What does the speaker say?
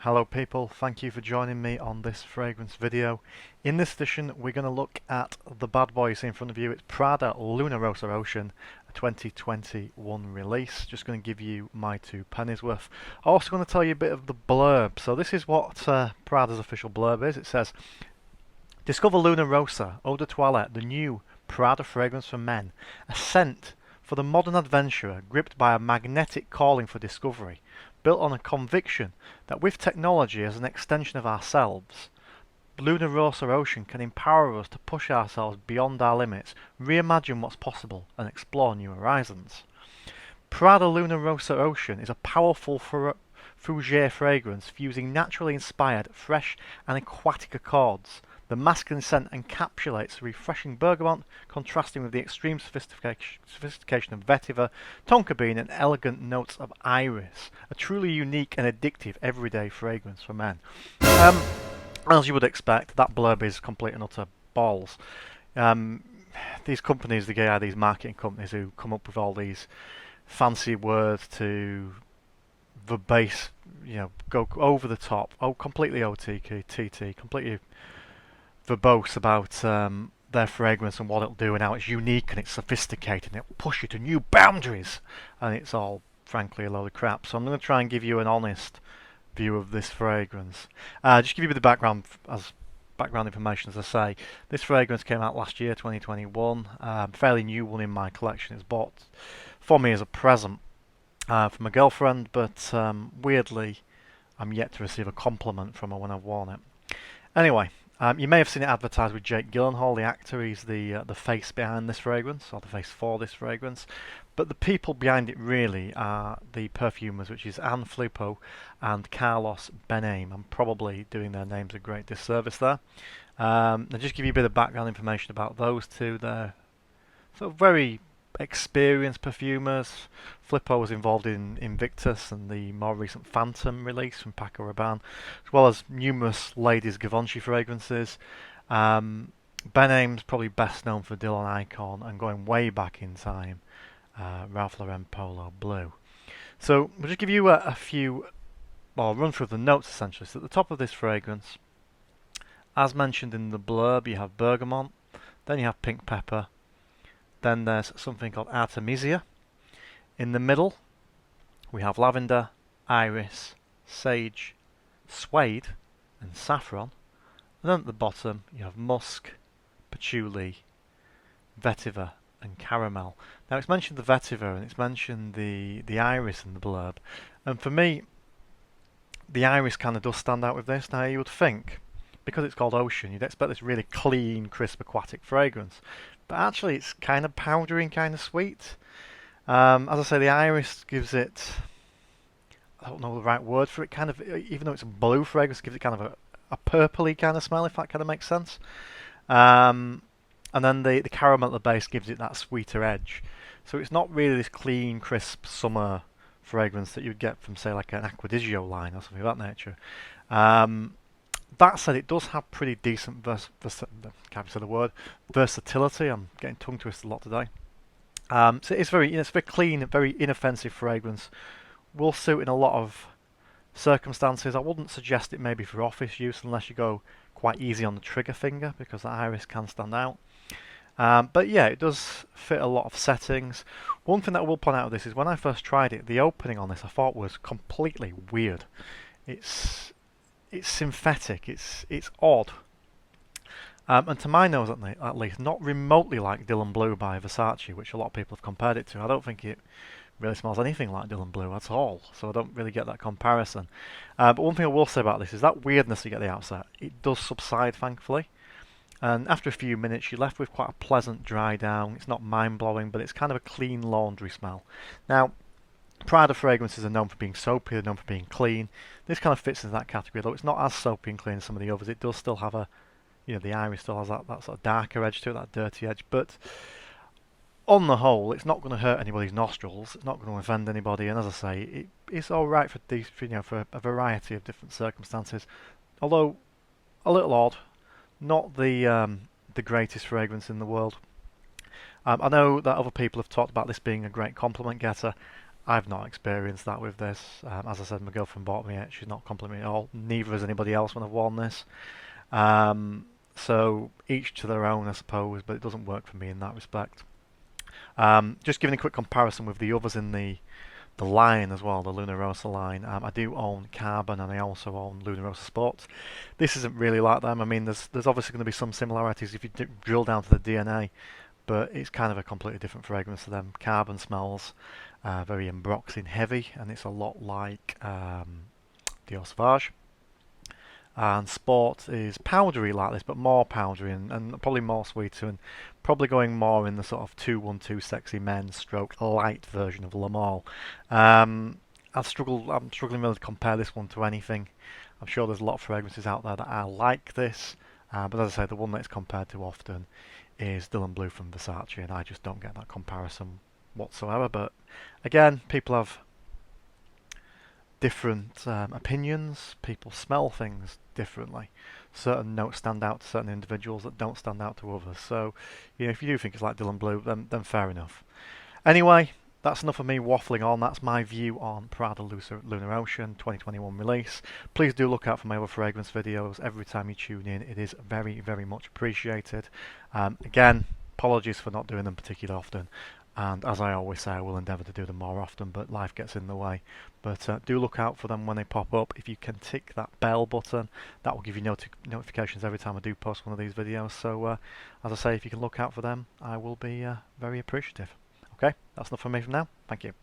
Hello people, thank you for joining me on this fragrance video. In this edition we're going to look at the bad boy you see in front of you. It's Prada Luna Rossa Ocean, a 2021 release. Just going to give you my 2 pennies worth. Also going to tell you a bit of the blurb. So this is what Prada's official blurb is. It says, discover Luna Rossa Eau de Toilette, the new Prada fragrance for men. A scent for the modern adventurer gripped by a magnetic calling for discovery, built on a conviction that with technology as an extension of ourselves, Luna Rossa Ocean can empower us to push ourselves beyond our limits, reimagine what's possible, and explore new horizons. Prada Luna Rossa Ocean is a powerful fougere fragrance fusing naturally inspired, fresh and aquatic accords. The masculine scent encapsulates the refreshing bergamot, contrasting with the extreme sophistication of vetiver, tonka bean and elegant notes of iris. A truly unique and addictive everyday fragrance for men. As you would expect, that blurb is complete and utter balls. These companies, these marketing companies who come up with all these fancy words to verbose, go over the top, completely OTT, completely verbose about their fragrance and what it'll do and how it's unique and it's sophisticated and it'll push you to new boundaries, and it's all frankly a load of crap. So I'm going to try and give you an honest view of this fragrance. Just give you the background information. As I say, this fragrance came out last year, 2021. Fairly new one in my collection. It's bought for me as a present from a girlfriend, but weirdly I'm yet to receive a compliment from her when I've worn it. Anyway, you may have seen it advertised with Jake Gyllenhaal, the actor. He's the face behind this fragrance, or the face for this fragrance. But the people behind it really are the perfumers, which is Anne Flippo and Carlos Benaim. I'm probably doing their names a great disservice there. I'll just give you a bit of background information about those two. They're sort of very experienced perfumers. Flippo was involved in Invictus and the more recent Phantom release from Paco Rabanne, as well as numerous ladies' Givenchy fragrances. Benaim's probably best known for Dylan Icon and going way back in time, Ralph Lauren Polo Blue. So we'll just give you a few, or run through the notes essentially. So at the top of this fragrance, as mentioned in the blurb, you have bergamot, then you have pink pepper, then there's something called Artemisia. In the middle, we have lavender, iris, sage, suede, and saffron. And then at the bottom, you have musk, patchouli, vetiver, and caramel. Now, it's mentioned the vetiver and it's mentioned the iris in the blurb. And for me, the iris kind of does stand out with this. Now, you would think, because it's called Ocean, you'd expect this really clean, crisp, aquatic fragrance. But actually it's kind of powdery and kind of sweet. As I say, the iris gives it, I don't know the right word for it, kind of, even though it's a blue fragrance, gives it kind of a purpley kind of smell, if that kind of makes sense. And then the caramel at the base gives it that sweeter edge. So it's not really this clean, crisp summer fragrance that you'd get from, say, like an Acquadigio line or something of that nature. That said, it does have pretty decent versatility. I'm getting tongue twisted a lot today. So it's very clean, very inoffensive fragrance. Will suit in a lot of circumstances. I wouldn't suggest it maybe for office use unless you go quite easy on the trigger finger, because the iris can stand out. But yeah, it does fit a lot of settings. One thing that I will point out of this is when I first tried it, the opening on this I thought was completely weird. It's synthetic, it's odd, and to my nose at least, not remotely like Dylan Blue by Versace, which a lot of people have compared it to. I don't think it really smells anything like Dylan Blue at all, so I don't really get that comparison. But one thing I will say about this is that weirdness you get at the outset, it does subside thankfully, and after a few minutes you're left with quite a pleasant dry down. It's not mind-blowing, but it's kind of a clean laundry smell. Now, Prada fragrances are known for being soapy, they're known for being clean. This kind of fits into that category, though it's not as soapy and clean as some of the others. It does still have the iris still has that sort of darker edge to it, that dirty edge. But on the whole, it's not going to hurt anybody's nostrils. It's not going to offend anybody. And as I say, it's all right for these, for a variety of different circumstances. Although a little odd, not the greatest fragrance in the world. I know that other people have talked about this being a great compliment getter. I've not experienced that with this. As I said, my girlfriend bought me it. She's not complimented me at all. Neither has anybody else when I've worn this. Um, so each to their own, I suppose, but it doesn't work for me in that respect. Just giving a quick comparison with the others in the line as well, the Luna Rossa line. I do own Carbon and I also own Luna Rossa Sports. This isn't really like them. I mean, there's obviously going to be some similarities if you drill down to the DNA, but it's kind of a completely different fragrance to them. Carbon smells very Ambroxan heavy, and it's a lot like Dior Sauvage. And Sport is powdery like this, but more powdery and probably more sweeter, and probably going more in the sort of 212 sexy men stroke light version of Le Male. I'm struggling really to compare this one to anything. I'm sure there's a lot of fragrances out there that are like this, but as I say, the one that it's compared to often is Dylan Blue from Versace, and I just don't get that comparison whatsoever. But again, people have different opinions. People smell things differently. Certain notes stand out to certain individuals that don't stand out to others. So, if you do think it's like Dylan Blue, then fair enough. Anyway, that's enough of me waffling on. That's my view on Prada Luna Ocean 2021 release. Please do look out for my other fragrance videos every time you tune in. It is very, very much appreciated. Again, apologies for not doing them particularly often. And as I always say, I will endeavour to do them more often, but life gets in the way. But do look out for them when they pop up. If you can tick that bell button, that will give you notifications every time I do post one of these videos. So as I say, if you can look out for them, I will be very appreciative. Okay, that's enough from me for now. Thank you.